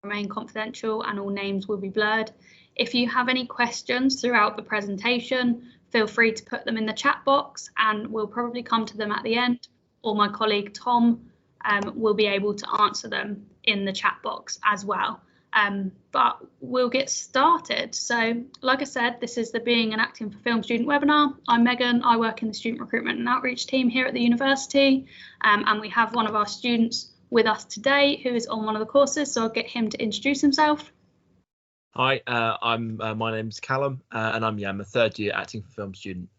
remain confidential and all names will be blurred. If you have any questions throughout the presentation, feel free to put them in the chat box and we'll probably come to them at the end, or my colleague Tom will be able to answer them in the chat box as well. But we'll get started. So like I said, this is the Being an Acting for Film student webinar. I'm Megan. I work in the student recruitment and outreach team here at the university, and we have one of our students with us today who is on one of the courses, so I'll get him to introduce himself. Hi, my name's Callum, and I'm a third year acting for film student.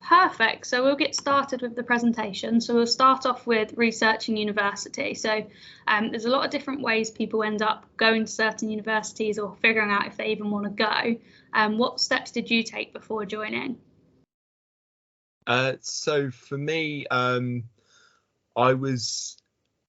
Perfect. So we'll get started with the presentation. So we'll start off with researching university. So there's a lot of different ways people end up going to certain universities or figuring out if they even want to go. What steps did you take before joining? So for me, I was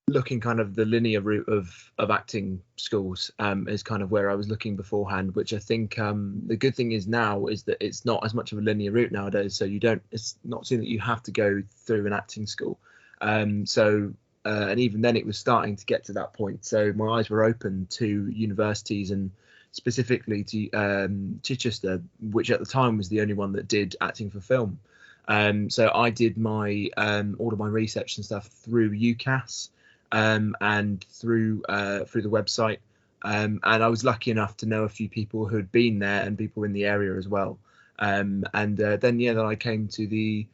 looking kind of the linear route of acting schools is kind of where I was looking beforehand, which I think the good thing is now is that it's not as much of a linear route nowadays, so it's not something that you have to go through an acting school, and even then it was starting to get to that point, so my eyes were open to universities and specifically to Chichester, which at the time was the only one that did acting for film. So I did my all of my research and stuff through UCAS, and through the website, and I was lucky enough to know a few people who had been there and people in the area as well, then I came to the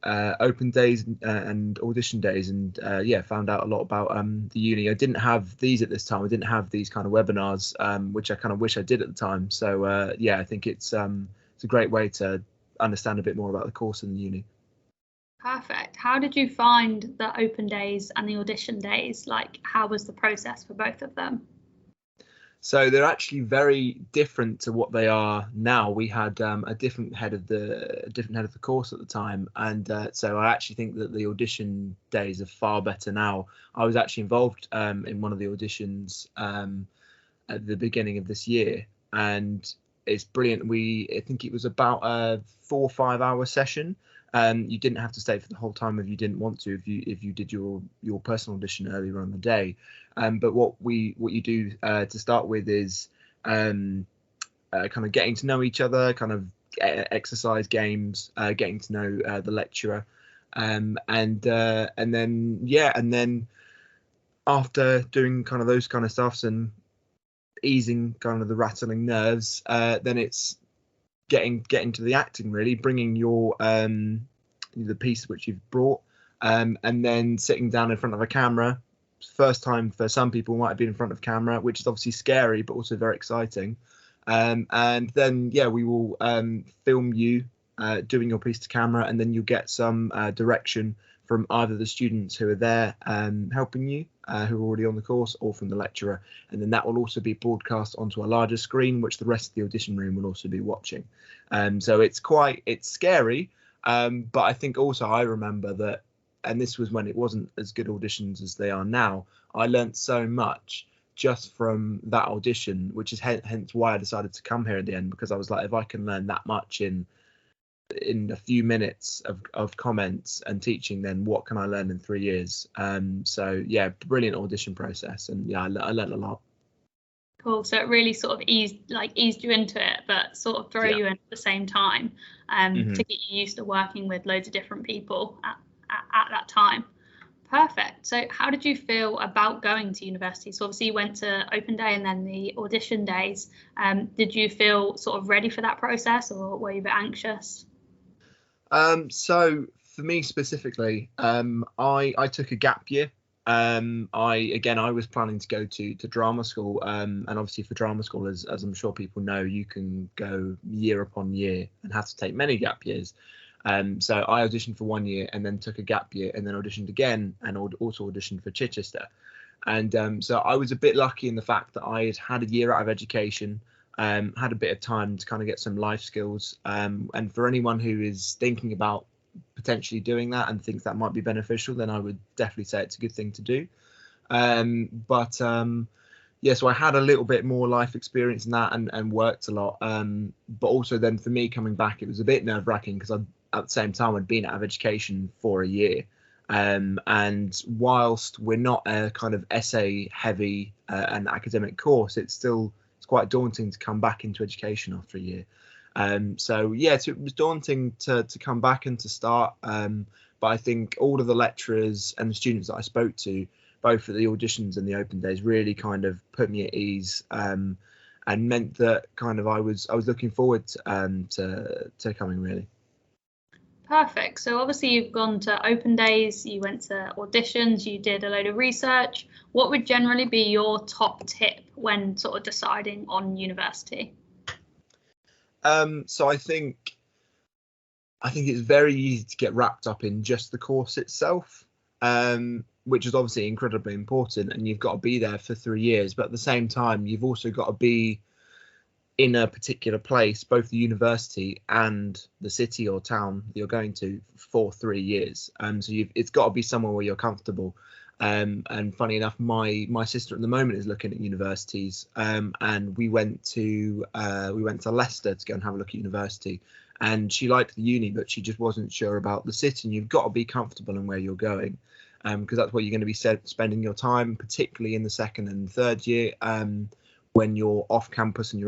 open days and audition days, and found out a lot about the uni. I didn't have these at this time. I didn't have these kind of webinars, which I kind of wish I did at the time. So I think it's a great way to understand a bit more about the course in the uni. Perfect. How did you find the open days and the audition days? Like, how was the process for both of them? So they're actually very different to what they are now. We had a different head of the course at the time, and so I actually think that the audition days are far better now. I was actually involved in one of the auditions at the beginning of this year, and it's brilliant. I think it was about a 4 or 5 hour session. You didn't have to stay for the whole time if you didn't want to, if you did your personal audition earlier on the day. But what you do to start with is kind of getting to know each other, kind of exercise games, getting to know the lecturer, and then after doing kind of those kind of stuffs and easing kind of the rattling nerves, then it's getting to the acting, really, bringing your the piece which you've brought, and then sitting down in front of a camera. First time for some people might have been in front of camera, which is obviously scary but also very exciting, and then we will film you doing your piece to camera, and then you'll get some direction from either the students who are there helping you, who are already on the course, or from the lecturer, and then that will also be broadcast onto a larger screen, which the rest of the audition room will also be watching. So it's scary, but I think also I remember that, and this was when it wasn't as good auditions as they are now, I learnt so much just from that audition, which is hence why I decided to come here at the end, because I was like, if I can learn that much in a few minutes of comments and teaching, then what can I learn in 3 years? So brilliant audition process, and I learned a lot. Cool. So it really sort of eased you into it, but sort of throw you in at the same time, to get you used to working with loads of different people at that time. Perfect. So how did you feel about going to university? So obviously you went to open day and then the audition days. Did you feel sort of ready for that process, or were you a bit anxious? So for me specifically, I took a gap year. I was planning to go to drama school, and obviously for drama school, as I'm sure people know, you can go year upon year and have to take many gap years. So I auditioned for 1 year and then took a gap year and then auditioned again and also auditioned for Chichester. And so I was a bit lucky in the fact that I had a year out of education, had a bit of time to kind of get some life skills. And for anyone who is thinking about potentially doing that and thinks that might be beneficial, then I would definitely say it's a good thing to do. So I had a little bit more life experience in that and worked a lot. But also then for me coming back, it was a bit nerve wracking because at the same time I'd been out of education for a year. And whilst we're not a kind of essay heavy and academic course, it's quite daunting to come back into education after a year. So it was daunting to come back and to start. But I think all of the lecturers and the students that I spoke to, both at the auditions and the open days, really kind of put me at ease, and meant that kind of I was looking forward to coming, really. Perfect. So obviously you've gone to open days, you went to auditions, you did a load of research. What would generally be your top tip when sort of deciding on university? So I think it's very easy to get wrapped up in just the course itself, which is obviously incredibly important, and you've got to be there for 3 years. But at the same time, you've also got to be in a particular place, both the university and the city or town that you're going to, for 3 years. So it's got to be somewhere where you're comfortable. And funny enough, my sister at the moment is looking at universities, and we went to Leicester to go and have a look at university. And she liked the uni, but she just wasn't sure about the city. And you've got to be comfortable in where you're going, because that's where you're going to be spending your time, particularly in the second and third year, when you're off campus and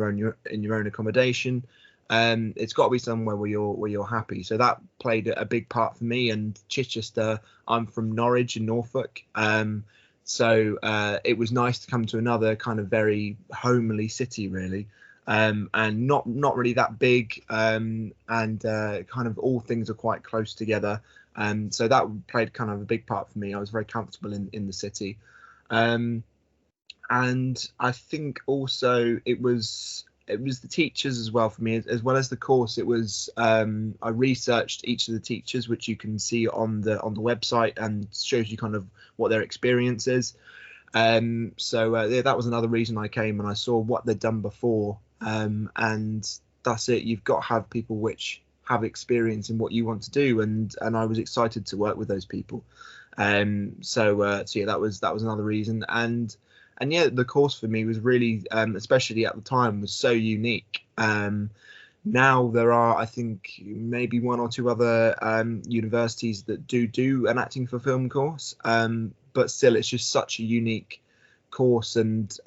in your own accommodation. It's got to be somewhere where you're happy. So that played a big part for me. And Chichester, I'm from Norwich in Norfolk, so it was nice to come to another kind of very homely city, really. And not really that big, and kind of all things are quite close together. So that played kind of a big part for me. I was very comfortable in the city. And I think also it was the teachers as well for me, as well as the course. It was I researched each of the teachers, which you can see on the website, and shows you kind of what their experience is. That was another reason I came, and I saw what they'd done before, and that's it. You've got to have people which have experience in what you want to do, and I was excited to work with those people. That was another reason. And the course for me was really, especially at the time, was so unique. Now there are, I think, maybe one or two other universities that do an acting for film course, but still it's just such a unique course, and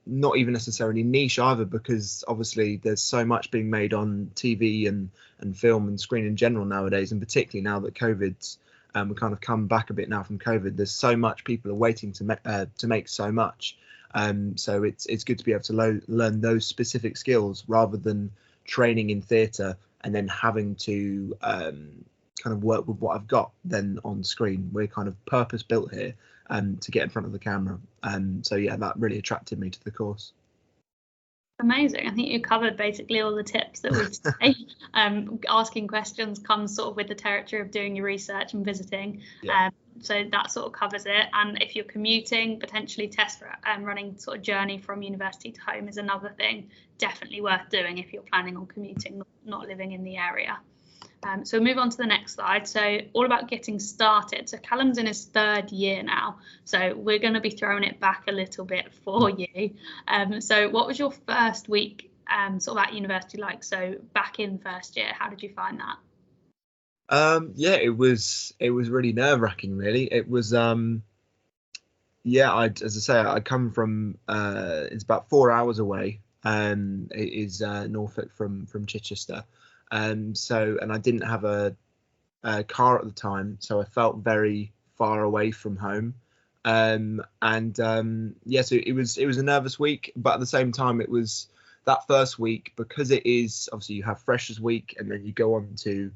not even necessarily niche either, because obviously there's so much being made on TV and film and screen in general nowadays, and particularly now that COVID's we kind of come back a bit now from COVID. There's so much, people are waiting to make so much. So it's good to be able to learn those specific skills rather than training in theatre and then having to kind of work with what I've got then on screen. We're kind of purpose built here to get in front of the camera. That really attracted me to the course. Amazing. I think you covered basically all the tips that we'd say. Asking questions comes sort of with the territory of doing your research and visiting. Yeah. So that sort of covers it. And if you're commuting, potentially test running sort of journey from university to home is another thing definitely worth doing if you're planning on commuting, not living in the area. So move on to the next slide. So all about getting started. So Callum's in his 3rd year now, so we're going to be throwing it back a little bit for you. So what was your first week sort of at university like? So back in first year, how did you find that? It was really nerve-wracking, really. It was as I say, I come from it's about 4 hours away. It is Norfolk from Chichester. And I didn't have a car at the time, so I felt very far away from home. So it was a nervous week, but at the same time, it was that first week, because it is obviously you have Freshers Week, and then you go on to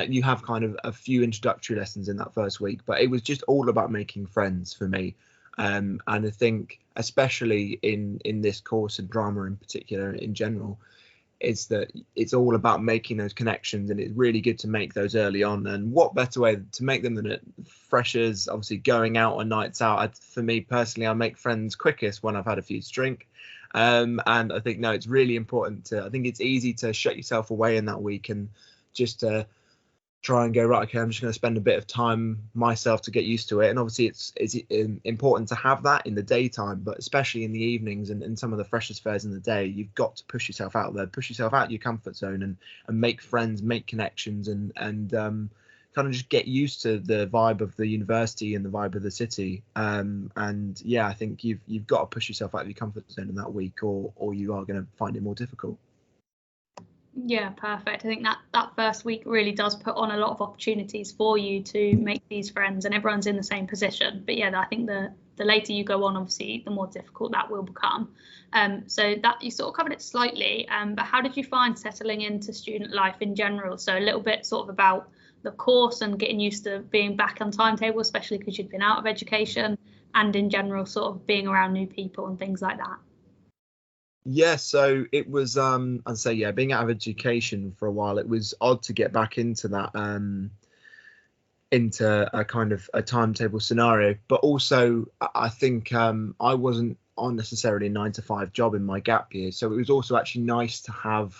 you have kind of a few introductory lessons in that first week, but it was just all about making friends for me. And I think especially in this course, and drama in particular in general, is that it's all about making those connections, and it's really good to make those early on. And what better way to make them than at freshers, obviously going out on nights out. For me personally, I make friends quickest when I've had a few to drink. And I think, no, it's really important I think it's easy to shut yourself away in that week and just try and go, right, okay, I'm just going to spend a bit of time myself to get used to it. And obviously it's important to have that in the daytime, but especially in the evenings and some of the freshers fairs in the day, you've got to push yourself out there, push yourself out your comfort zone, and make friends, make connections, and kind of just get used to the vibe of the university and the vibe of the city. And yeah, I think you've got to push yourself out of your comfort zone in that week, or you are going to find it more difficult. Yeah, perfect. I think that first week really does put on a lot of opportunities for you to make these friends, and everyone's in the same position. But yeah, I think the later you go on, obviously, the more difficult that will become. So that you sort of covered it slightly, but how did you find settling into student life in general? So a little bit sort of about the course and getting used to being back on timetable, especially because you'd been out of education, and in general sort of being around new people and things like that. Yeah, so it was I'd say, yeah, being out of education for a while, it was odd to get back into that into a kind of a timetable scenario. But also I think I wasn't on necessarily a 9 to 5 job in my gap year, so it was also actually nice to have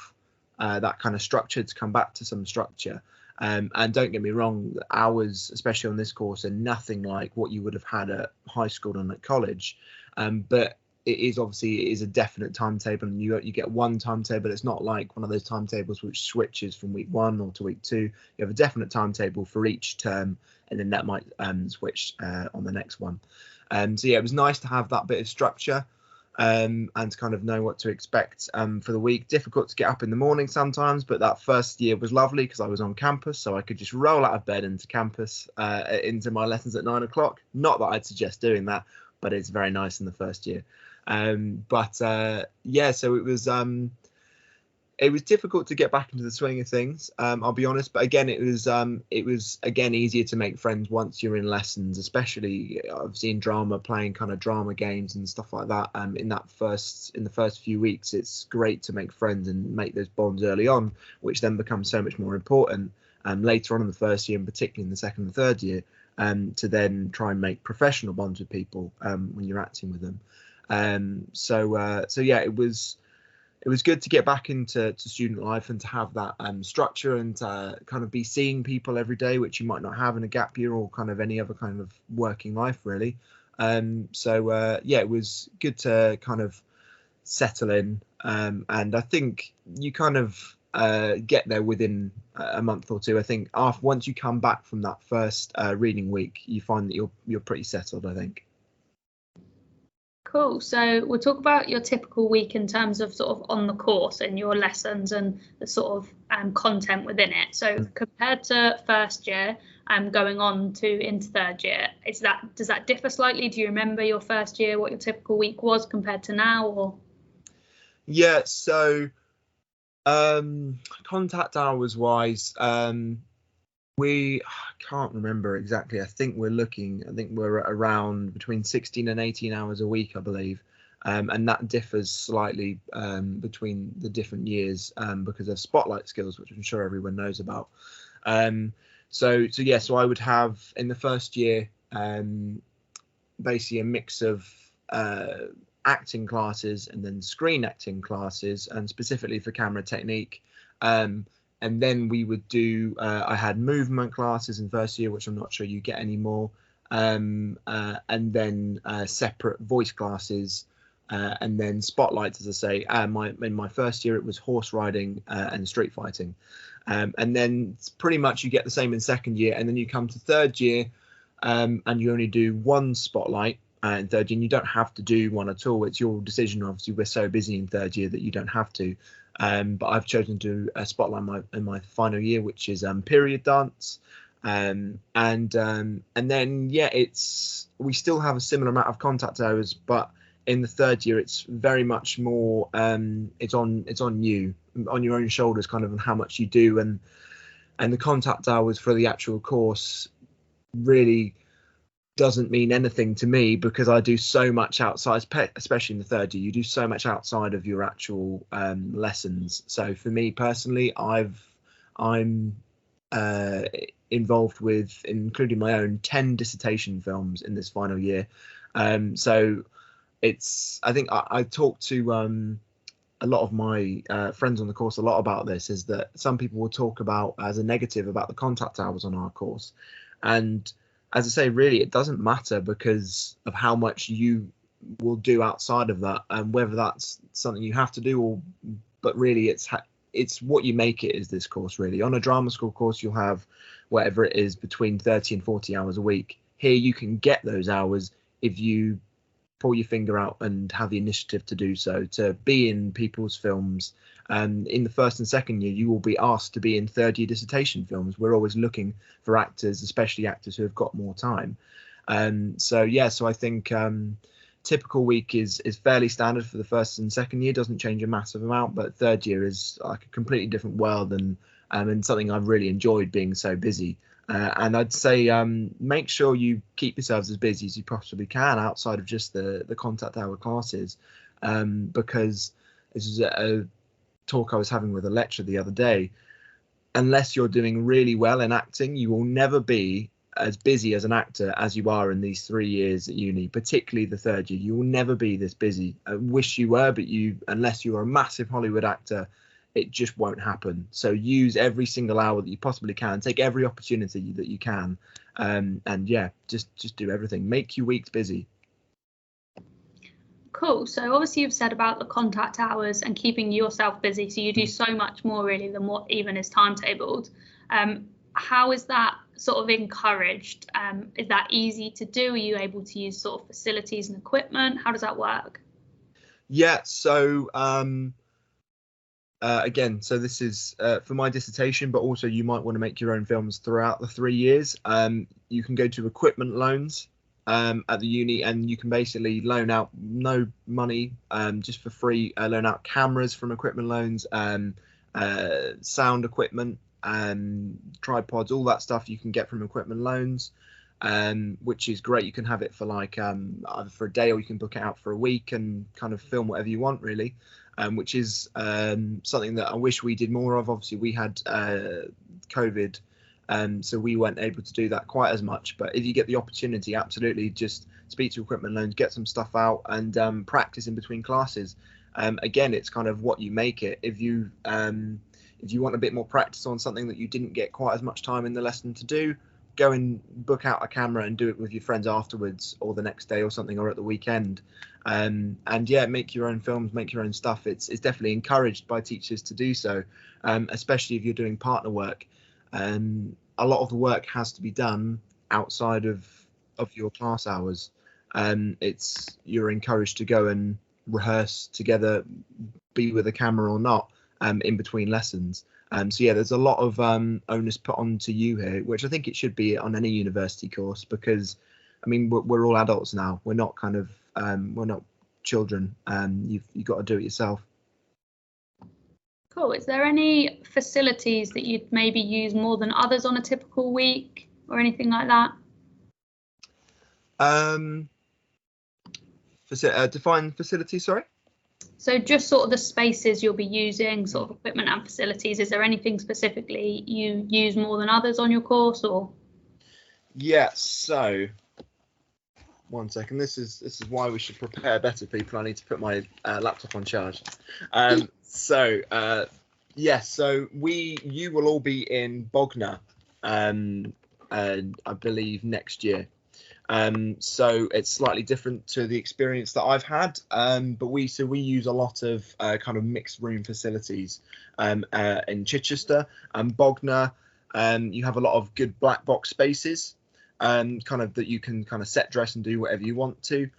that kind of structure, to come back to some structure. And don't get me wrong, the hours, especially on this course, are nothing like what you would have had at high school and at college. But it is a definite timetable, and you get one timetable. It's not like one of those timetables which switches from week 1 or to week 2. You have a definite timetable for each term, and then that might switch on the next one. So yeah, it was nice to have that bit of structure, and to kind of know what to expect for the week. Difficult to get up in the morning sometimes, but that first year was lovely because I was on campus, so I could just roll out of bed into campus, into my lessons at 9 o'clock. Not that I'd suggest doing that, but it's very nice in the first year. Yeah, so it was difficult to get back into the swing of things, I'll be honest, but again, it was again easier to make friends once you're in lessons. Especially I've seen drama, playing kind of drama games and stuff like that. In the first few weeks, it's great to make friends and make those bonds early on, which then becomes so much more important later on in the first year, and particularly in the second and third year, to then try and make professional bonds with people when you're acting with them. So yeah, it was good to get back into student life and to have that structure, and kind of be seeing people every day, which you might not have in a gap year or kind of any other kind of working life, really. So yeah, it was good to kind of settle in, and I think you kind of get there within a month or two. I think once you come back from that first reading week, you find that you're pretty settled, I think. Cool. So we'll talk about your typical week in terms of sort of on the course and your lessons and the sort of content within it. So compared to first year, going on into third year, does that differ slightly? Do you remember your first year, what your typical week was compared to now? Or yeah, so contact hours wise, I can't remember exactly. I think we're around between 16 and 18 hours a week, I believe. And that differs slightly between the different years because of spotlight skills, which I'm sure everyone knows about. So I would have in the first year basically a mix of acting classes and then screen acting classes, and specifically for camera technique. And then we would do, I had movement classes in first year, which I'm not sure you get anymore. And then separate voice classes, and then spotlights, as I say. In my first year, it was horse riding and street fighting. And then pretty much you get the same in second year. And then you come to third year, and you only do one spotlight in third year. And you don't have to do one at all. It's your decision. Obviously, we're so busy in third year that you don't have to. But I've chosen to do a spotlight in my final year, which is period dance. And then yeah, we still have a similar amount of contact hours, but in the third year it's very much more it's on you, on your own shoulders, kind of, on how much you do, and the contact hours for the actual course really doesn't mean anything to me, because I do so much outside, especially in the third year. You do so much outside of your actual lessons. So for me personally, I'm involved with, including my own, 10 dissertation films in this final year. So I think I talked to a lot of my friends on the course a lot about this, is that some people will talk about as a negative about the contact hours on our course. And as I say, really, it doesn't matter because of how much you will do outside of that, and whether that's something you have to do, but really it's it's what you make it is this course really. On a drama school course, you'll have whatever it is between 30 and 40 hours a week. Here you can get those hours if you pull your finger out and have the initiative to do so, to be in people's films. In the first and second year, you will be asked to be in third year dissertation films. We're always looking for actors, especially actors who have got more time. So I think typical week is fairly standard for the first and second year, doesn't change a massive amount, but third year is like a completely different world, and something I've really enjoyed being so busy. And I'd say make sure you keep yourselves as busy as you possibly can outside of just the contact hour classes, because this is a talk I was having with a lecturer the other day. Unless you're doing really well in acting, you will never be as busy as an actor as you are in these 3 years at uni, particularly the third year. You will never be this busy. I wish you were, but unless you are a massive Hollywood actor, it just won't happen. So use every single hour that you possibly can. Take every opportunity that you can, and just do everything. Make your weeks busy. Cool. So obviously you've said about the contact hours and keeping yourself busy. So you do so much more really than what even is timetabled. How is that sort of encouraged? Is that easy to do? Are you able to use sort of facilities and equipment? How does that work? Yeah. So again, so this is for my dissertation, but also you might want to make your own films throughout the 3 years. You can go to equipment loans at the uni, and you can basically loan out no money, just for free, loan out cameras from equipment loans, sound equipment, tripods, all that stuff you can get from equipment loans, which is great. You can have it for like either for a day, or you can book it out for a week and kind of film whatever you want really, which is something that I wish we did more of. Obviously we had COVID, so we weren't able to do that quite as much, but if you get the opportunity, absolutely just speak to equipment loans, get some stuff out, and practice in between classes. Again, it's kind of what you make it. If you want a bit more practice on something that you didn't get quite as much time in the lesson to do, go and book out a camera and do it with your friends afterwards, or the next day or something, or at the weekend. Make your own films, make your own stuff. It's definitely encouraged by teachers to do so, especially if you're doing partner work. A lot of the work has to be done outside of your class hours. You're encouraged to go and rehearse together, be with a camera or not, in between lessons. There's a lot of onus put onto you here, which I think it should be on any university course, because I mean we're all adults now. We're not kind of we're not children. You've got to do it yourself. Cool. Is there any facilities that you'd maybe use more than others on a typical week, or anything like that? Define facility, sorry. So just sort of the spaces you'll be using, sort of equipment and facilities. Is there anything specifically you use more than others on your course, or? Yeah, so 1 second. This is why we should prepare better, people. I need to put my laptop on charge. So you will all be in Bognor, I believe next year. So it's slightly different to the experience that I've had, but we use a lot of kind of mixed room facilities in Chichester and Bognor. You have a lot of good black box spaces, kind of that you can kind of set dress and do whatever you want to.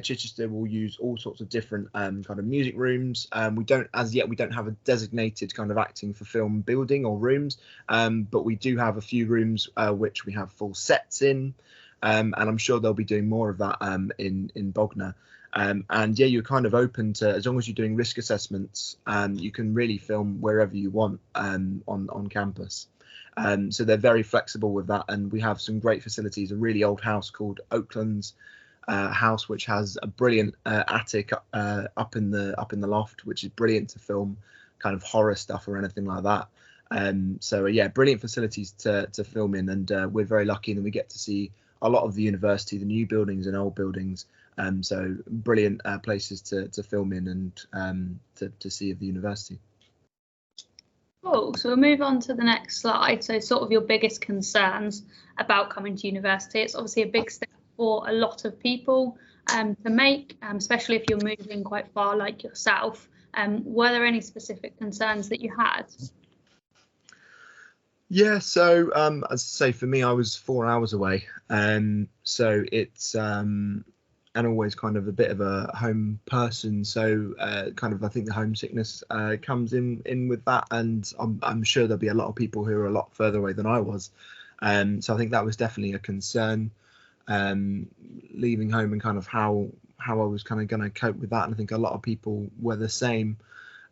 Chichester will use all sorts of different kind of music rooms. We don't have a designated kind of acting for film building or rooms, but we do have a few rooms which we have full sets in, and I'm sure they'll be doing more of that in Bognor. You're kind of open to, as long as you're doing risk assessments, you can really film wherever you want on campus. So they're very flexible with that, and we have some great facilities. A really old house called Oakland's house, which has a brilliant attic up in the loft, which is brilliant to film kind of horror stuff or anything like that. Brilliant facilities to film in, and we're very lucky that we get to see a lot of the university, the new buildings and old buildings. So brilliant places to film in and to see of the university. Cool. So we'll move on to the next slide. So sort of your biggest concerns about coming to university. It's obviously a big step for a lot of people to make, especially if you're moving quite far like yourself. Were there any specific concerns that you had? Yeah, so as I say, for me, I was 4 hours away, so it's and always kind of a bit of a home person, so kind of I think the homesickness comes in with that, and I'm sure there'll be a lot of people who are a lot further away than I was, so I think that was definitely a concern, leaving home and kind of how I was kind of going to cope with that, and I think a lot of people were the same,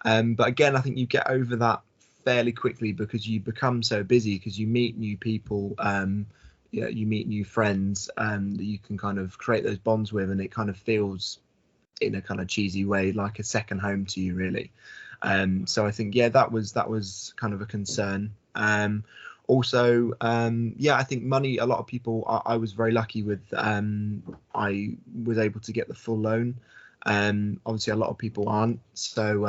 but again, I think you get over that fairly quickly because you become so busy, because you meet new people, you meet new friends that you can kind of create those bonds with, and it kind of feels in a kind of cheesy way like a second home to you, really. So I think that was kind of a concern. Also, I think money, a lot of people, I was very lucky with, I was able to get the full loan. Obviously a lot of people aren't, so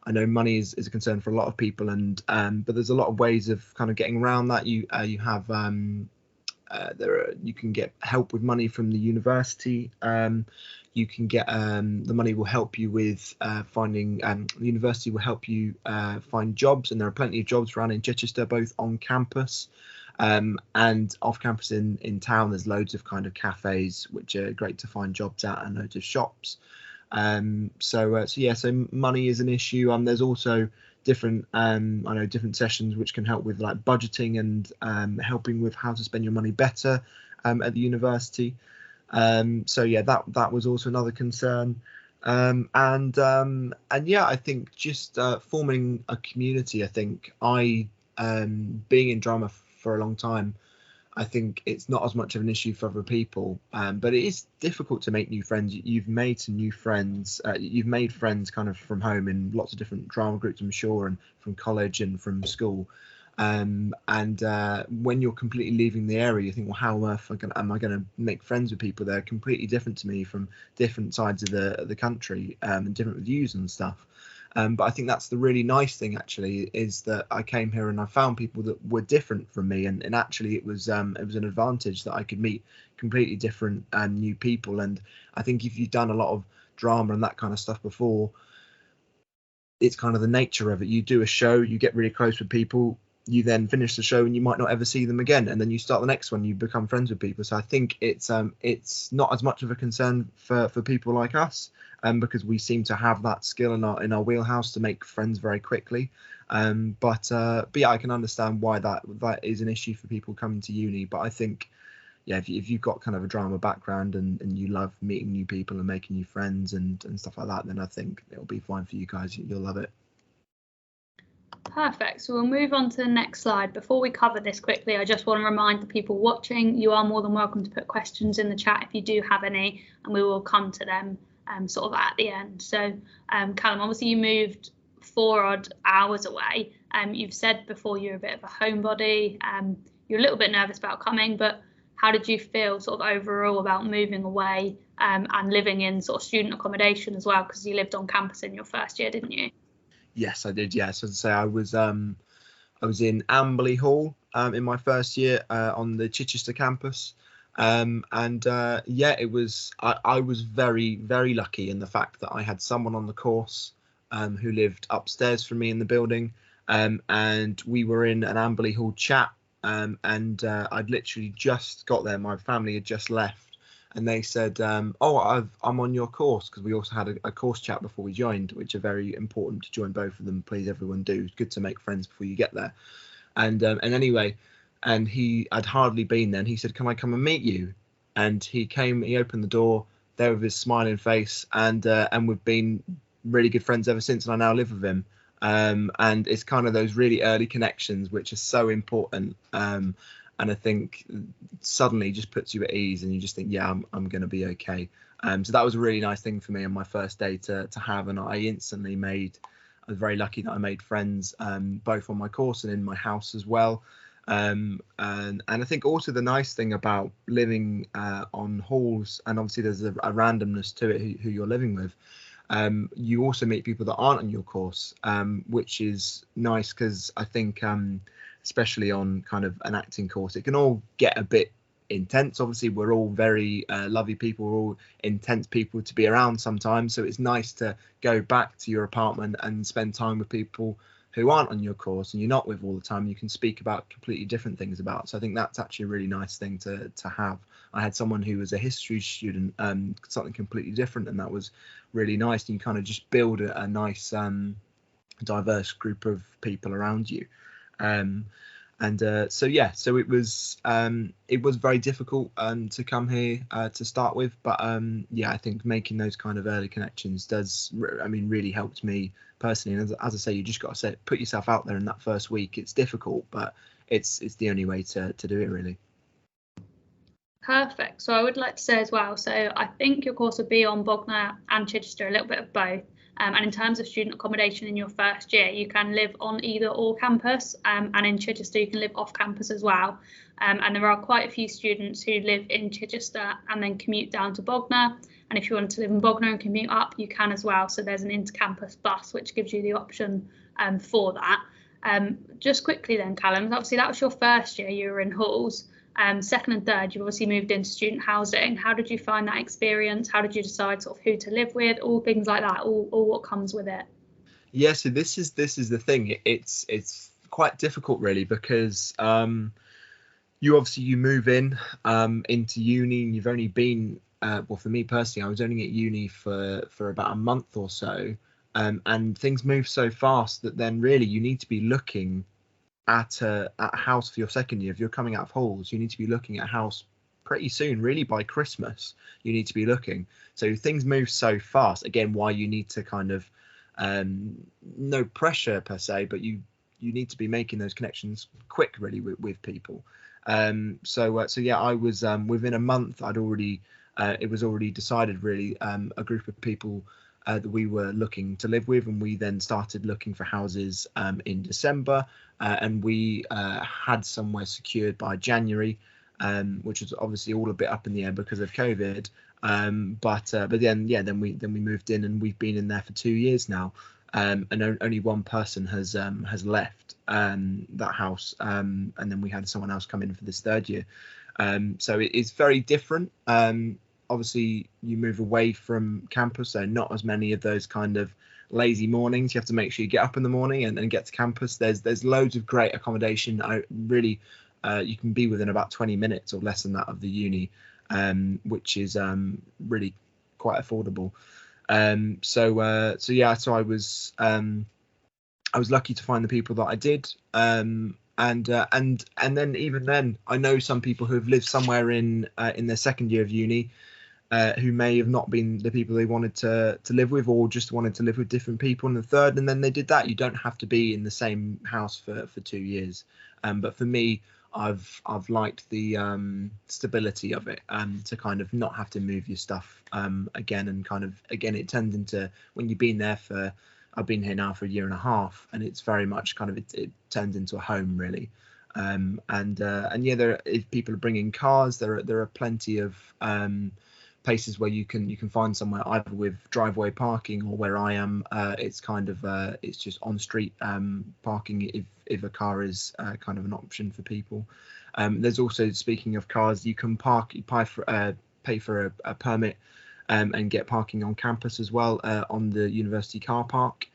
I know money is a concern for a lot of people, and but there's a lot of ways of kind of getting around that. You have you can get help with money from the university. You can get the money will help you with finding. The university will help you find jobs, and there are plenty of jobs around in Chichester, both on campus and off campus in town. There's loads of kind of cafes which are great to find jobs at, and loads of shops. So money is an issue. There's also different I know different sessions which can help with like budgeting and helping with how to spend your money better at the university. That was also another concern. I think just forming a community. I think being in drama for a long time, I think it's not as much of an issue for other people, but it is difficult to make new friends. You've made some new friends. You've made friends kind of from home in lots of different drama groups, I'm sure, and from college and from school. When you're completely leaving the area, you think, well, how on earth am I going to make friends with people that are completely different to me from different sides of the country and different views and stuff. But I think that's the really nice thing, actually, is that I came here and I found people that were different from me, and actually it was an advantage that I could meet completely different new people. And I think if you've done a lot of drama and that kind of stuff before, it's kind of the nature of it. You do a show, you get really close with people, you then finish the show and you might not ever see them again, and then you start the next one, you become friends with people. So I think it's not as much of a concern for people like us, because we seem to have that skill in our wheelhouse to make friends very quickly. But I can understand why that is an issue for people coming to uni. But I think if you've got kind of a drama background and you love meeting new people and making new friends and stuff like that, then I think it'll be fine for you guys. You'll love it. Perfect. So we'll move on to the next slide. Before we cover this quickly, I just want to remind the people watching, you are more than welcome to put questions in the chat if you do have any, and we will come to them sort of at the end. So Callum, obviously you moved 4 odd hours away. You've said before you're a bit of a homebody. You're a little bit nervous about coming, but how did you feel sort of overall about moving away and living in sort of student accommodation as well? Because you lived on campus in your first year, didn't you? Yes, I did. Yes, as I say, I was in Amberley Hall in my first year on the Chichester campus, it was. I was very, very lucky in the fact that I had someone on the course who lived upstairs from me in the building, and we were in an Amberley Hall chat, I'd literally just got there. My family had just left. And they said, I'm on your course, because we also had a course chat before we joined, which are very important to join both of them. Please, everyone do. It's good to make friends before you get there. And I'd hardly been there. And he said, can I come and meet you? And he came, he opened the door there with his smiling face, and we've been really good friends ever since. And I now live with him. And it's kind of those really early connections, which are so important. And I think suddenly just puts you at ease, and you just think, I'm going to be okay. So that was a really nice thing for me on my first day to have, and I was very lucky that I made friends both on my course and in my house as well. And I think also the nice thing about living on halls, and obviously there's a randomness to it who you're living with. You also meet people that aren't on your course, which is nice, because I think especially on kind of an acting course, it can all get a bit intense. Obviously, we're all very lovely people, we're all intense people to be around sometimes, so it's nice to go back to your apartment and spend time with people who aren't on your course and you're not with all the time. You can speak about completely different things about. So I think that's actually a really nice thing to have. I had someone who was a history student, something completely different, and that was really nice. And you kind of just build a nice diverse group of people around you. So it was very difficult to come here to start with, but I think making those kind of early connections really helped me personally. And as I say, you just got to put yourself out there in that first week. It's difficult, but it's the only way to do it, really. Perfect. So I would like to say as well, so I think your course would be on Bognor and Chichester, a little bit of both. And in terms of student accommodation in your first year, you can live on either or campus, and in Chichester you can live off campus as well. And there are quite a few students who live in Chichester and then commute down to Bognor. And if you want to live in Bognor and commute up, you can as well. So there's an inter-campus bus which gives you the option for that. Just quickly then, Callum, obviously that was your first year, you were in halls. Second and third, you've obviously moved into student housing. How did you find that experience? How did you decide sort of who to live with? All things like that, all what comes with it. Yeah, so this is the thing. It's quite difficult, really, because you move in into uni, and you've only been for me personally, I was only at uni for about a month or so, and things move so fast that then really you need to be looking at a house for your second year. If you're coming out of halls, you need to be looking at a house pretty soon, really by Christmas. You need to be looking. So things move so fast. Again, why you need to kind of no pressure per se, but you need to be making those connections quick, really, with people. I was within a month. It was already decided, really, a group of people that we were looking to live with, and we then started looking for houses in December, and we had somewhere secured by January, which was obviously all a bit up in the air because of COVID. Then we moved in, and we've been in there for 2 years now, and only one person has left that house, and then we had someone else come in for this third year. So it is very different. Obviously you move away from campus, so not as many of those kind of lazy mornings. You have to make sure you get up in the morning and get to campus. There's loads of great accommodation. You can be within about 20 minutes or less than that of the uni, which is really quite affordable. So I was lucky to find the people that I did. And then even then, I know some people who have lived somewhere in their second year of uni, who may have not been the people they wanted to live with, or just wanted to live with different people in the third, and then they did that. You don't have to be in the same house for 2 years. But for me, I've liked the stability of it, to kind of not have to move your stuff again, and kind of again it turned into, when you've been there for, I've been here now for 1.5 years, and it's very much kind of it turns into a home, really. If people are bringing cars, there are plenty of places where you can find somewhere either with driveway parking, or where I am, it's kind of it's just on street parking if a car is kind of an option for people. There's also, speaking of cars, you can pay for a permit and get parking on campus as well, on the university car park.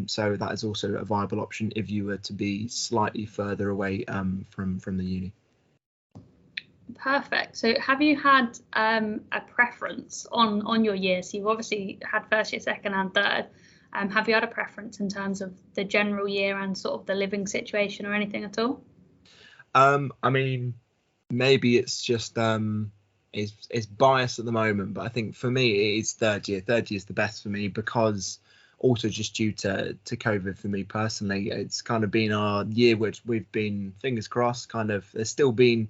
So that is also a viable option if you were to be slightly further away from the uni. Perfect. So have you had a preference on your years? So you've obviously had first year, second and third. Have you had a preference in terms of the general year and sort of the living situation or anything at all? I mean, maybe it's just it's biased at the moment, but I think for me it is third year. Third year is the best for me, because also just due to COVID for me personally, it's kind of been our year which we've been, fingers crossed, kind of, there's still been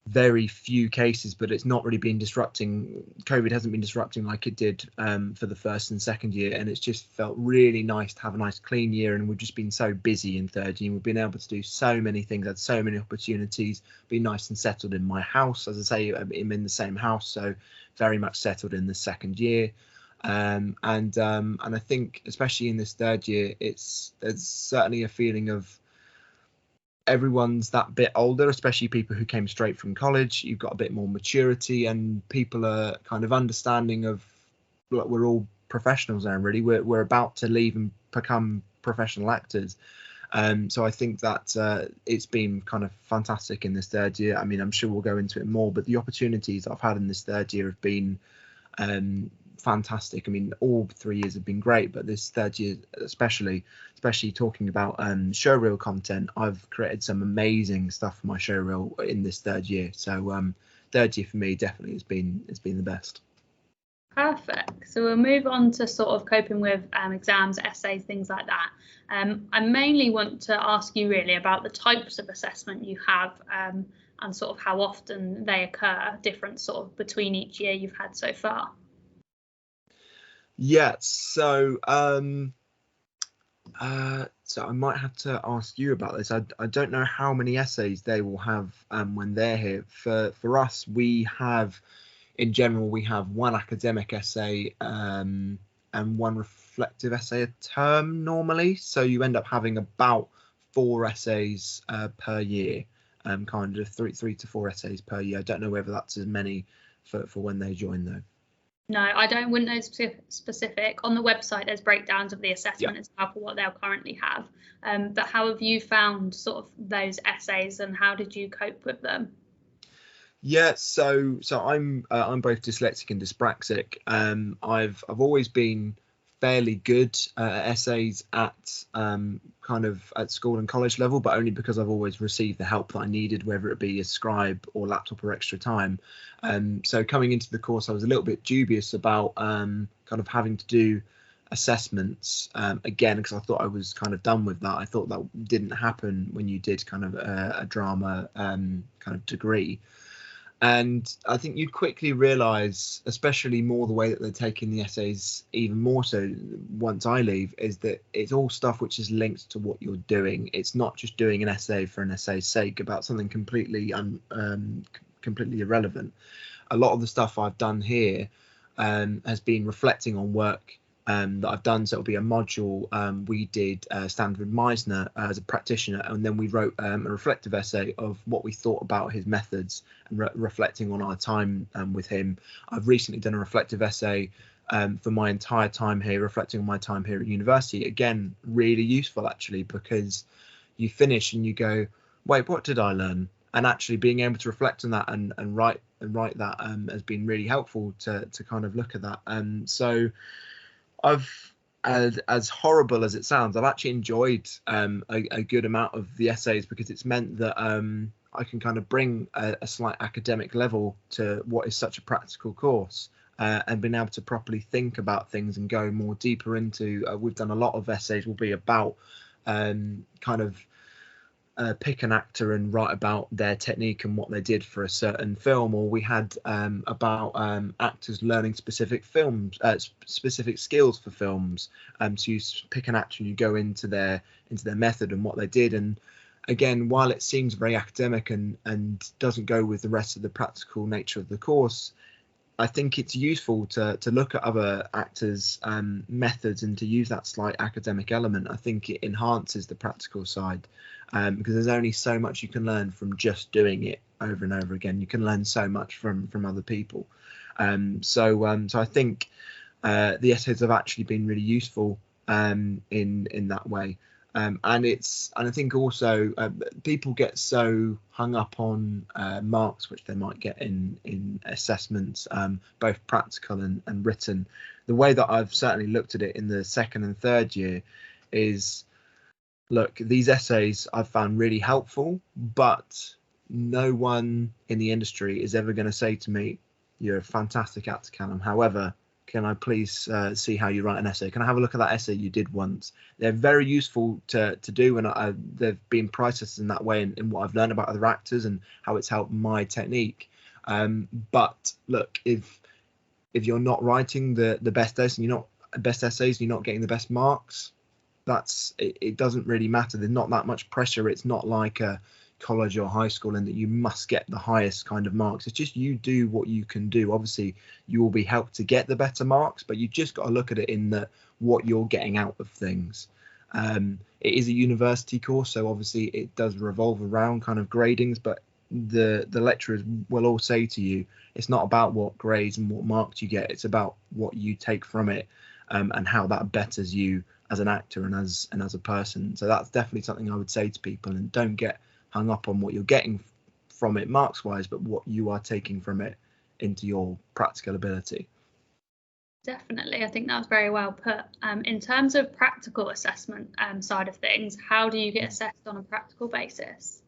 very few cases, but it's not really been disrupting. COVID hasn't been disrupting like it did for the first and second year, and it's just felt really nice to have a nice clean year. And we've just been so busy in third year, we've been able to do so many things, had so many opportunities, be nice and settled in my house. As I say, I'm in the same house, so very much settled in the second year. And I think especially in this third year, there's certainly a feeling of everyone's that bit older, especially people who came straight from college. You've got a bit more maturity, and people are kind of understanding of, look, we're all professionals now, really. We're about to leave and become professional actors. So I think that it's been kind of fantastic in this third year. I mean, I'm sure we'll go into it more, but the opportunities I've had in this third year have been fantastic. I mean, all 3 years have been great, but this third year especially talking about showreel content, I've created some amazing stuff for my showreel in this third year. So third year for me definitely has been the best. Perfect. So we'll move on to sort of coping with exams, essays, things like that. I mainly want to ask you really about the types of assessment you have and sort of how often they occur, different sort of between each year you've had so far. Yeah, so so I might have to ask you about this. I don't know how many essays they will have when they're here. For us, we have, in general, we have one academic essay and one reflective essay a term normally. So you end up having about 4 essays per year, kind of three to 4 essays per year. I don't know whether that's as many for when they join though. No, wouldn't know specific. On the website, there's breakdowns of the assessment as well for what they'll currently have. But how have you found sort of those essays, and how did you cope with them? Yeah, so I'm both dyslexic and dyspraxic. I've always been fairly good at essays at kind of at school and college level, but only because I've always received the help that I needed, whether it be a scribe or laptop or extra time. So coming into the course, I was a little bit dubious about kind of having to do assessments again, because I thought I was kind of done with that. I thought that didn't happen when you did kind of a drama kind of degree. And I think you'd quickly realise, especially more the way that they're taking the essays, even more so once I leave, is that it's all stuff which is linked to what you're doing. It's not just doing an essay for an essay's sake about something completely completely irrelevant. A lot of the stuff I've done here has been reflecting on work that I've done. So it'll be a module. We did Stanford Meisner as a practitioner, and then we wrote a reflective essay of what we thought about his methods and reflecting on our time with him. I've recently done a reflective essay for my entire time here, reflecting on my time here at university. Again, really useful actually, because you finish and you go, wait, what did I learn? And actually being able to reflect on that and write that has been really helpful to kind of look at that. So I've, as horrible as it sounds, I've actually enjoyed a good amount of the essays, because it's meant that I can kind of bring a slight academic level to what is such a practical course, and been able to properly think about things and go more deeper into. We've done a lot of essays will be about kind of pick an actor and write about their technique and what they did for a certain film, or we had about actors learning specific skills for films. So you pick an actor and you go into their method and what they did. And again, while it seems very academic and doesn't go with the rest of the practical nature of the course, I think it's useful to look at other actors' methods and to use that slight academic element. I think it enhances the practical side, because there's only so much you can learn from just doing it over and over again. You can learn so much from other people. So I think the essays have actually been really useful in that way. And I think also people get so hung up on marks which they might get in assessments, both practical and written. The way that I've certainly looked at it in the second and third year is, look, these essays I've found really helpful, but no one in the industry is ever going to say to me, you're a fantastic actor, Callum. However, can I please see how you write an essay? Can I have a look at that essay you did once? They're very useful to do, and they've been processed in that way in what I've learned about other actors and how it's helped my technique. But look, if you're not writing the best essays and you're not getting the best marks, it doesn't really matter. There's not that much pressure. It's not like a college or high school and that you must get the highest kind of marks. It's just you do what you can do. Obviously you will be helped to get the better marks, but you just got to look at it in what you're getting out of things. It is a university course, so obviously it does revolve around kind of gradings, but the lecturers will all say to you, it's not about what grades and what marks you get, it's about what you take from it, and how that betters you as an actor and as a person. So that's definitely something I would say to people, and don't get hung up on what you're getting from it marks wise, but what you are taking from it into your practical ability. Definitely, I think that was very well put. In terms of practical assessment side of things, how do you get assessed on a practical basis?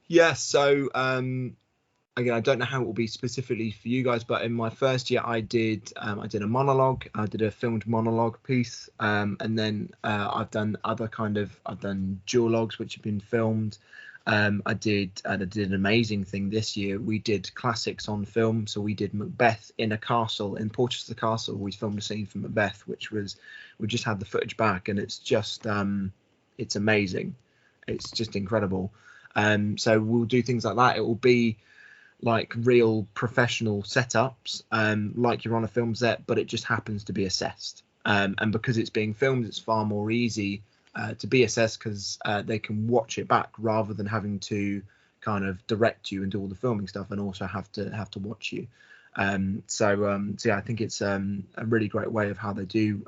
Yeah, so again, I don't know how it will be specifically for you guys, but in my first year, I did a monologue. I did a filmed monologue piece, and then I've done duologues which have been filmed. I did an amazing thing this year. We did classics on film, so we did Macbeth in a castle in Portchester Castle. We filmed a scene from Macbeth, we just had the footage back, and it's just it's amazing. It's just incredible. So we'll do things like that. It will be like real professional setups, like you're on a film set, but it just happens to be assessed. And because it's being filmed, it's far more easy to be assessed, because they can watch it back rather than having to kind of direct you and do all the filming stuff and also have to watch you. So yeah, I think it's a really great way of how they do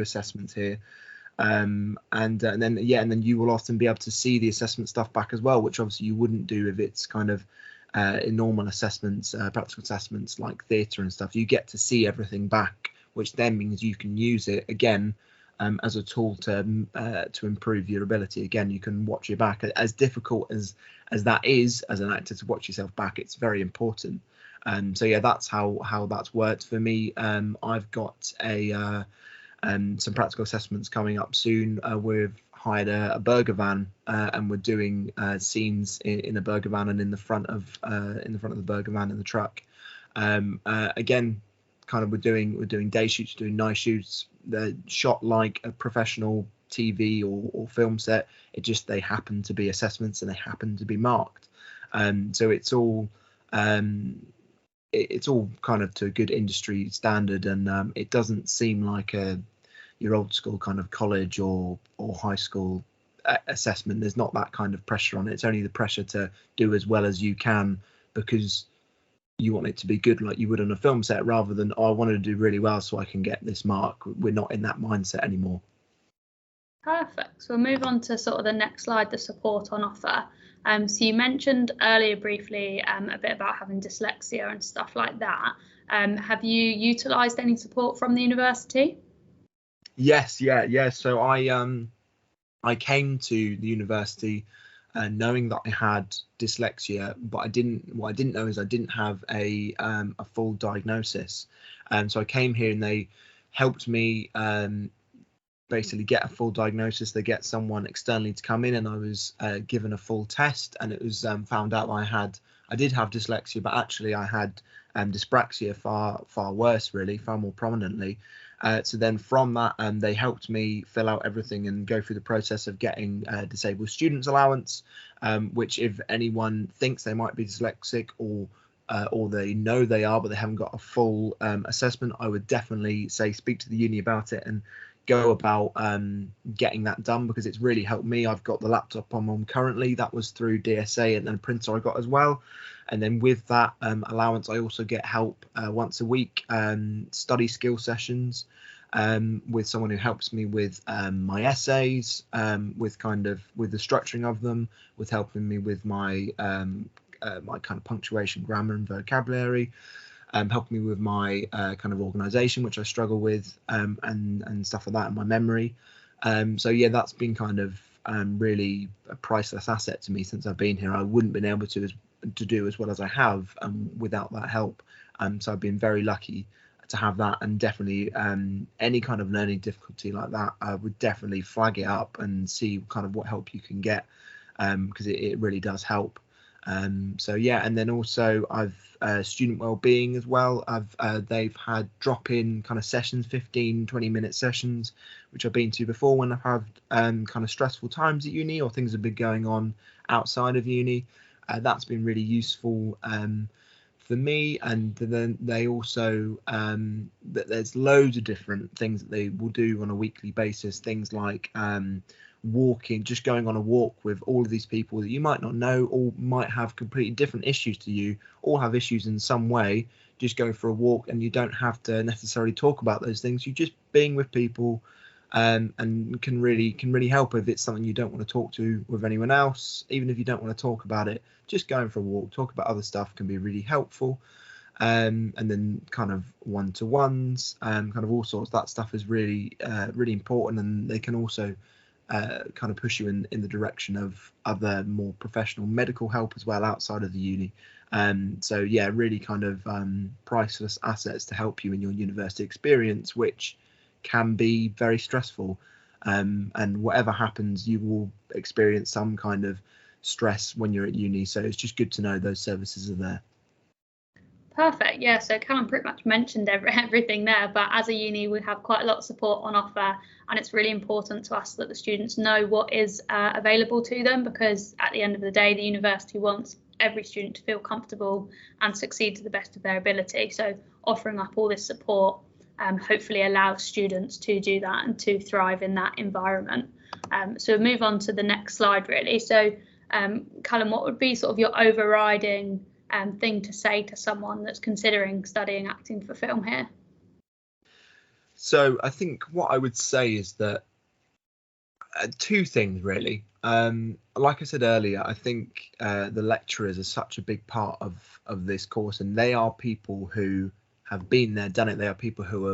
assessments here. And then you will often be able to see the assessment stuff back as well, which obviously you wouldn't do if it's kind of in normal assessments, practical assessments like theatre and stuff. You get to see everything back, which then means you can use it again as a tool to improve your ability. Again, you can watch it back. As difficult as that is as an actor to watch yourself back, it's very important. So yeah, that's how that's worked for me. I've got some practical assessments coming up soon. We've hired a burger van, and we're doing scenes in a burger van and in the front of the burger van in the truck. Again, kind of we're doing day shoots, doing night shoots. They're shot like a professional TV or film set. They happen to be assessments and they happen to be marked. So it's all kind of to a good industry standard, and it doesn't seem like your old school kind of college or high school assessment. There's not that kind of pressure on it. It's only the pressure to do as well as you can because you want it to be good, like you would on a film set, rather than, I wanted to do really well so I can get this mark. We're not in that mindset anymore. Perfect. So we'll move on to sort of the next slide, the support on offer. So you mentioned earlier briefly a bit about having dyslexia and stuff like that. Have you utilised any support from the university? Yes, yeah. So I came to the university knowing that I had dyslexia, but what I didn't know is I didn't have a full diagnosis. So I came here and they helped me basically get a full diagnosis. They get someone externally to come in, and I was given a full test, and it was found out I did have dyslexia, but actually I had dyspraxia, far worse, really, far more prominently. So then from that, they helped me fill out everything and go through the process of getting disabled students allowance, which if anyone thinks they might be dyslexic or they know they are but they haven't got a full assessment, I would definitely say speak to the uni about it and go about getting that done, because it's really helped me. I've got the laptop I'm on currently, that was through DSA, and then a printer I got as well. And then with that allowance, I also get help once a week, study skill sessions with someone who helps me with my essays, with the structuring of them, with helping me with my my kind of punctuation, grammar and vocabulary, helping me with my kind of organisation, which I struggle with, and stuff like that, and my memory. So yeah, that's been kind of really a priceless asset to me since I've been here. I wouldn't have been able to do as well as I have without that help. So I've been very lucky to have that, and definitely any kind of learning difficulty like that, I would definitely flag it up and see kind of what help you can get, because it really does help. So yeah, and then also I've student wellbeing as well. They've had drop-in kind of sessions, 15-20 minute sessions, which I've been to before when I've had kind of stressful times at uni or things have been going on outside of uni. That's been really useful for me. And then they also that there's loads of different things that they will do on a weekly basis, things like walking, just going on a walk with all of these people that you might not know, all might have completely different issues to you, all have issues in some way. Just go for a walk, and you don't have to necessarily talk about those things. You just being with people and can really help if it's something you don't want to talk to with anyone else. Even if you don't want to talk about it, just going for a walk, talk about other stuff can be really helpful. And then kind of one-to-ones, kind of all sorts. That stuff is really important, and they can also kind of push you in the direction of other more professional medical help as well outside of the uni. So yeah, really kind of priceless assets to help you in your university experience, which can be very stressful. And whatever happens, you will experience some kind of stress when you're at uni. So it's just good to know those services are there. Perfect. Yeah, so Callum pretty much mentioned everything there, but as a uni we have quite a lot of support on offer, and it's really important to us that the students know what is available to them, because at the end of the day the university wants every student to feel comfortable and succeed to the best of their ability. So offering up all this support hopefully allows students to do that and to thrive in that environment. So we'll move on to the next slide really. So Callum, what would be sort of your overriding thing to say to someone that's considering studying acting for film here? So I think what I would say is that two things really. Like I said earlier, I think the lecturers are such a big part of this course, and they are people who have been there, done it. They are people who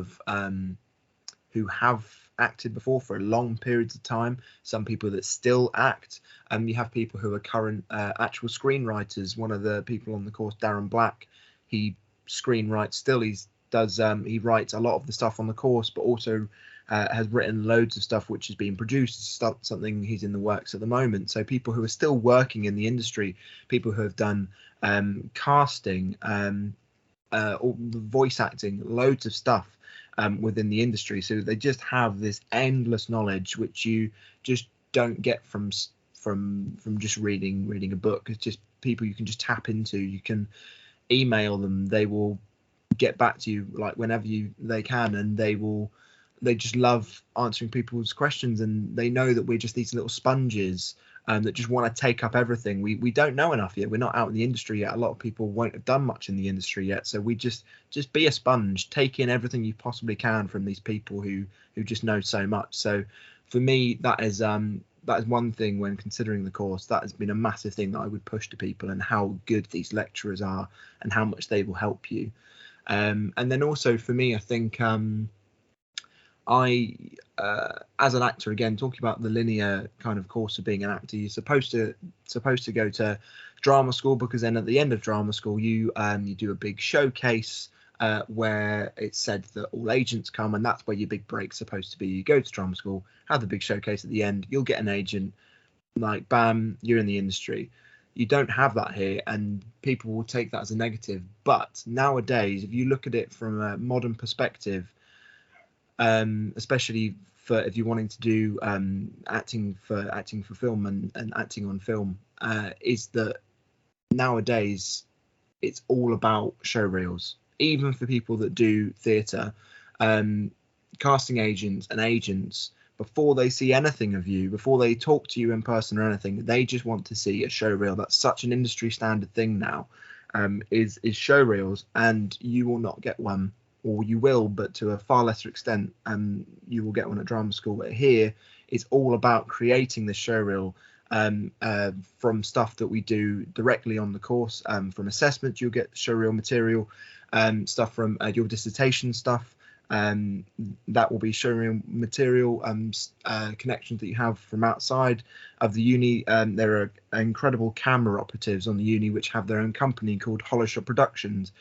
have acted before for long periods of time. Some people that still act. You have people who are current actual screenwriters. One of the people on the course, Darren Black, he screenwrites still. He writes a lot of the stuff on the course, but also has written loads of stuff which is being produced, something he's in the works at the moment. So people who are still working in the industry, people who have done casting, or voice acting, loads of stuff within the industry. So they just have this endless knowledge which you just don't get from just reading a book. It's just people you can just tap into. You can email them, they will get back to you like whenever they can, and they just love answering people's questions, and they know that we're just these little sponges that just want to take up everything. We don't know enough yet. We're not out in the industry yet. A lot of people won't have done much in the industry yet. So we just be a sponge, take in everything you possibly can from these people who just know so much. So for me, that is one thing when considering the course. That has been a massive thing that I would push to people, and how good these lecturers are and how much they will help you. And then also for me, I think as an actor, again, talking about the linear kind of course of being an actor, you're supposed to go to drama school, because then at the end of drama school you do a big showcase where it's said that all agents come, and that's where your big break's supposed to be. You go to drama school, have the big showcase at the end, you'll get an agent, like bam, you're in the industry. You don't have that here, and people will take that as a negative. But nowadays, if you look at it from a modern perspective, especially for if you're wanting to do acting for film and acting on film, is that nowadays it's all about show reels. Even for people that do theatre, casting agents and agents, before they see anything of you, before they talk to you in person or anything, they just want to see a show reel. That's such an industry standard thing now, is show reels, and you will not get one, or you will, but to a far lesser extent. You will get one at drama school. But here, it's all about creating the show reel from stuff that we do directly on the course. From assessments, you'll get show reel material, stuff from your dissertation stuff. That will be showreel material, connections that you have from outside of the uni. There are incredible camera operatives on the uni which have their own company called Hollershot Productions,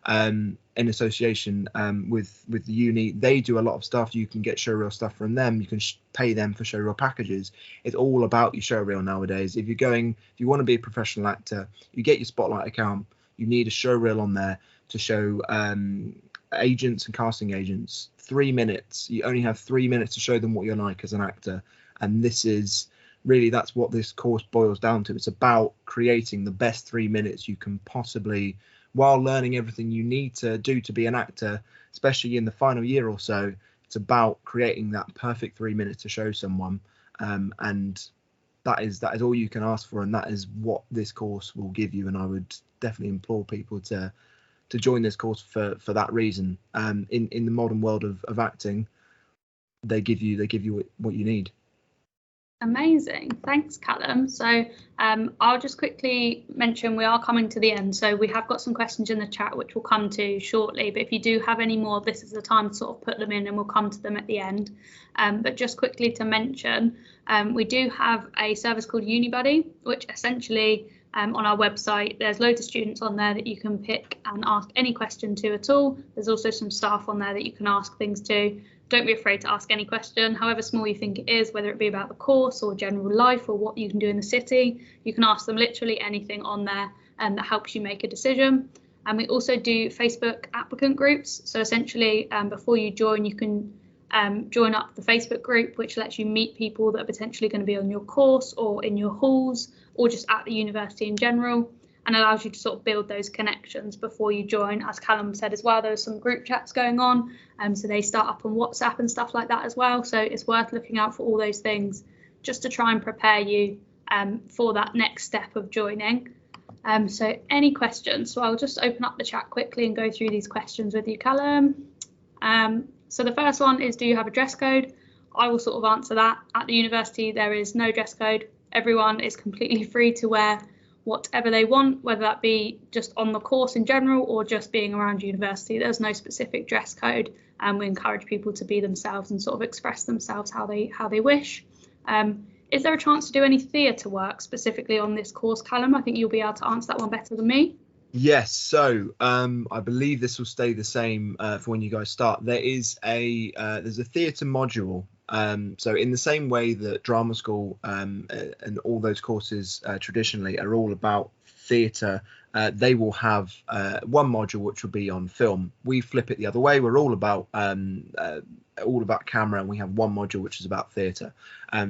in association with the uni. They do a lot of stuff. You can get showreel stuff from them. You can pay them for showreel packages. It's all about your showreel nowadays. If you want to be a professional actor, you get your Spotlight account, you need a showreel on there to show agents and casting agents 3 minutes. You only have 3 minutes to show them what you're like as an actor, and this is really, that's what this course boils down to. It's about creating the best 3 minutes you can possibly while learning everything you need to do to be an actor, especially in the final year or so. It's about creating that perfect 3 minutes to show someone, and that is all you can ask for, and that is what this course will give you. And I would definitely implore people to join this course for that reason. In the modern world of acting, they give you what you need. Amazing, thanks Callum. So I'll just quickly mention we are coming to the end, so we have got some questions in the chat which we'll come to shortly, but if you do have any more, this is the time to sort of put them in and we'll come to them at the end. But just quickly to mention, we do have a service called UniBuddy, which essentially on our website there's loads of students on there that you can pick and ask any question to at all. There's also some staff on there that you can ask things to. Don't be afraid to ask any question, however small you think it is, whether it be about the course or general life or what you can do in the city. You can ask them literally anything on there, and that helps you make a decision. And we also do Facebook applicant groups. So essentially, before you join, you can join up the Facebook group, which lets you meet people that are potentially going to be on your course or in your halls or just at the university in general, and allows you to sort of build those connections before you join. As Callum said as well, there's some group chats going on, so they start up on WhatsApp and stuff like that as well. So it's worth looking out for all those things just to try and prepare you for that next step of joining. So any questions? So I'll just open up the chat quickly and go through these questions with you, Callum. So the first one is, do you have a dress code? I will sort of answer that. At the university, there is no dress code. Everyone is completely free to wear whatever they want, whether that be just on the course in general or just being around university. There's no specific dress code, and we encourage people to be themselves and sort of express themselves how they wish. Is there a chance to do any theatre work specifically on this course, Callum? I think you'll be able to answer that one better than me. Yes, so I believe this will stay the same for when you guys start. There's a theatre module. So in the same way that drama school and all those courses traditionally are all about theatre, they will have one module which will be on film. We flip it the other way. We're all about camera, and we have one module which is about theatre.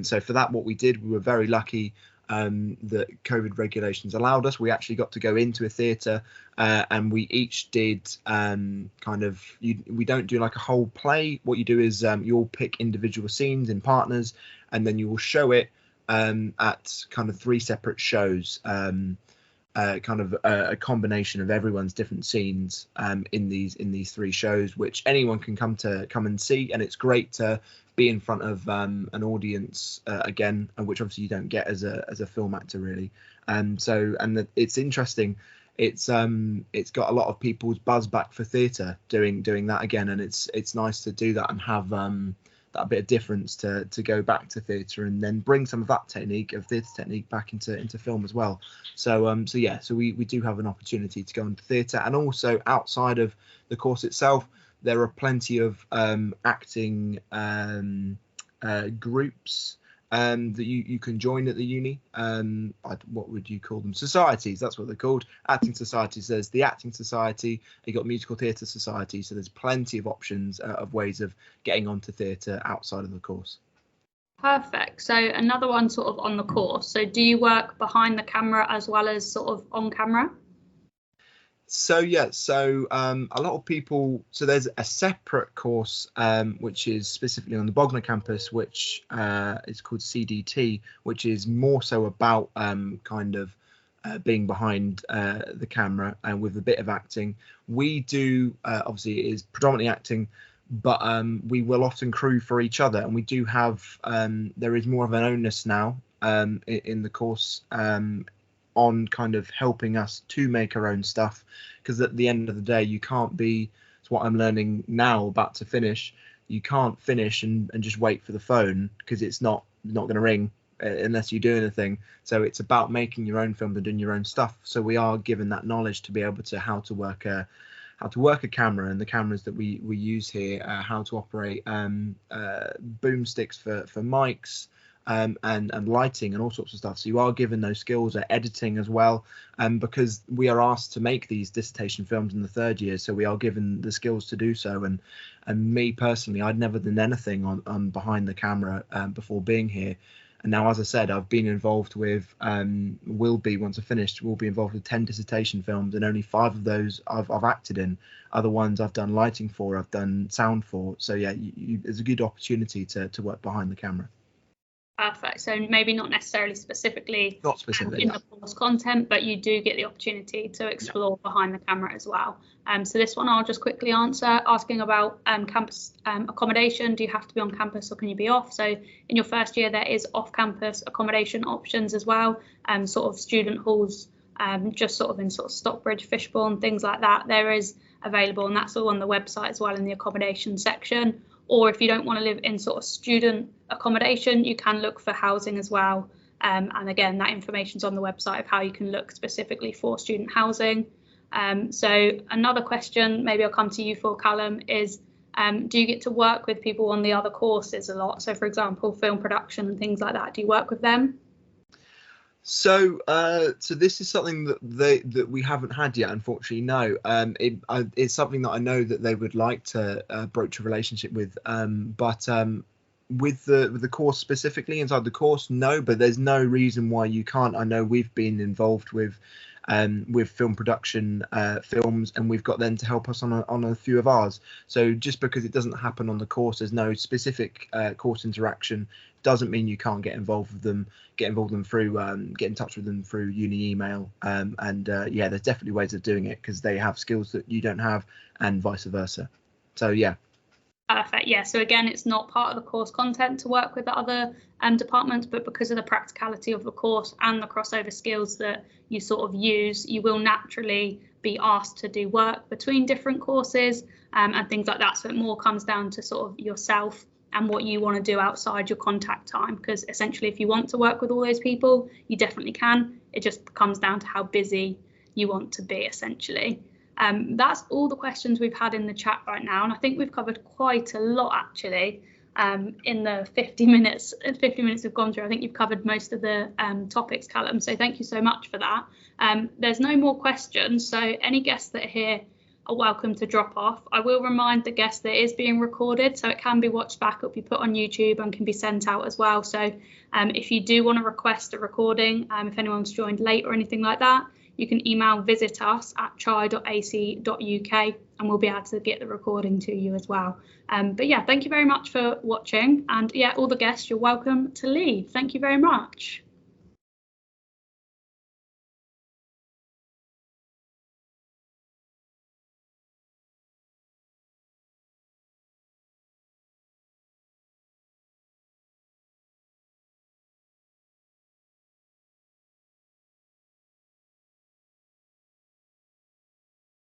So for that, what we did, we were very lucky that COVID regulations allowed us. We actually got to go into a theatre, and we each did we don't do like a whole play. What you do is you all pick individual scenes in partners, and then you will show it at kind of 3 separate shows, a combination of everyone's different scenes in these 3 shows, which anyone can come and see. And it's great to be in front of an audience again, and which obviously you don't get as a film actor really. It's interesting. It's got a lot of people's buzz back for theatre doing that again, and it's nice to do that and have that bit of difference to go back to theatre and then bring some of that theatre technique back into film as well. So we do have an opportunity to go into theatre, and also outside of the course itself, there are plenty of acting groups that you can join at the uni. What would you call them? Societies, that's what they're called. Acting societies. There's the Acting Society, you got Musical Theatre Society, so there's plenty of options of ways of getting onto theatre outside of the course. Perfect. So another one sort of on the course. So do you work behind the camera as well as sort of on camera? So a lot of people, so there's a separate course which is specifically on the Bognor campus, which is called CDT, which is more so about being behind the camera and with a bit of acting. We do obviously it is predominantly acting, but we will often crew for each other, and we do have there is more of an onus now in the course on kind of helping us to make our own stuff, because at the end of the day you can't be, it's what I'm learning now about to finish, you can't finish and just wait for the phone, because it's not going to ring unless you do anything. So it's about making your own films and doing your own stuff. So we are given that knowledge to be able to how to work a camera, and the cameras that we use here, how to operate boom sticks for mics, and lighting and all sorts of stuff. So you are given those skills at editing as well, because we are asked to make these dissertation films in the 3rd year, so we are given the skills to do so. And me personally, I'd never done anything on behind the camera before being here, And now, as I said, I've been involved with, will be once I finished, will be involved with 10 dissertation films, and only 5 of those I've acted in. Other ones I've done lighting for, I've done sound for. So yeah, it's a good opportunity to work behind the camera. Perfect. So maybe not necessarily specifically, in the course content, but you do get the opportunity to explore behind the camera as well. So this one I'll just quickly answer, asking about campus accommodation. Do you have to be on campus or can you be off? So in your first year there is off-campus accommodation options as well, sort of student halls, just sort of in sort of Stockbridge, Fishbourne, things like that. There is available, and that's all on the website as well in the accommodation section. Or if you don't want to live in sort of student accommodation, you can look for housing as well. And again, that information's on the website of how you can look specifically for student housing. So another question, maybe I'll come to you for, Callum, is do you get to work with people on the other courses a lot? So for example, film production and things like that, do you work with them? So this is something that we haven't had yet, unfortunately. No, it's something that I know that they would like to broach a relationship with, but with the course specifically, inside the course, no. But there's no reason why you can't. I know we've been involved with film production films, and we've got them to help us on a few of ours. So just because it doesn't happen on the course, there's no specific course interaction, doesn't mean you can't get involved with them. Get involved with them through get in touch with them through uni email, and yeah, there's definitely ways of doing it because they have skills that you don't have, and vice versa. So yeah. Perfect. Yeah, so again, it's not part of the course content to work with the other departments, but because of the practicality of the course and the crossover skills that you sort of use, you will naturally be asked to do work between different courses and things like that. So it more comes down to sort of yourself and what you want to do outside your contact time, because essentially if you want to work with all those people, you definitely can. It just comes down to how busy you want to be, essentially. That's all the questions we've had in the chat right now, and I think we've covered quite a lot actually in the 50 minutes we've gone through. I think you've covered most of the topics, Callum, so thank you so much for that. There's no more questions, so any guests that are here are welcome to drop off. I will remind the guests that it is being recorded, so it can be watched back. It'll be put on YouTube and can be sent out as well. So if you do want to request a recording, if anyone's joined late or anything like that, you can email visit us at chi.ac.uk and we'll be able to get the recording to you as well. But yeah, thank you very much for watching, and yeah, all the guests, you're welcome to leave. Thank you very much.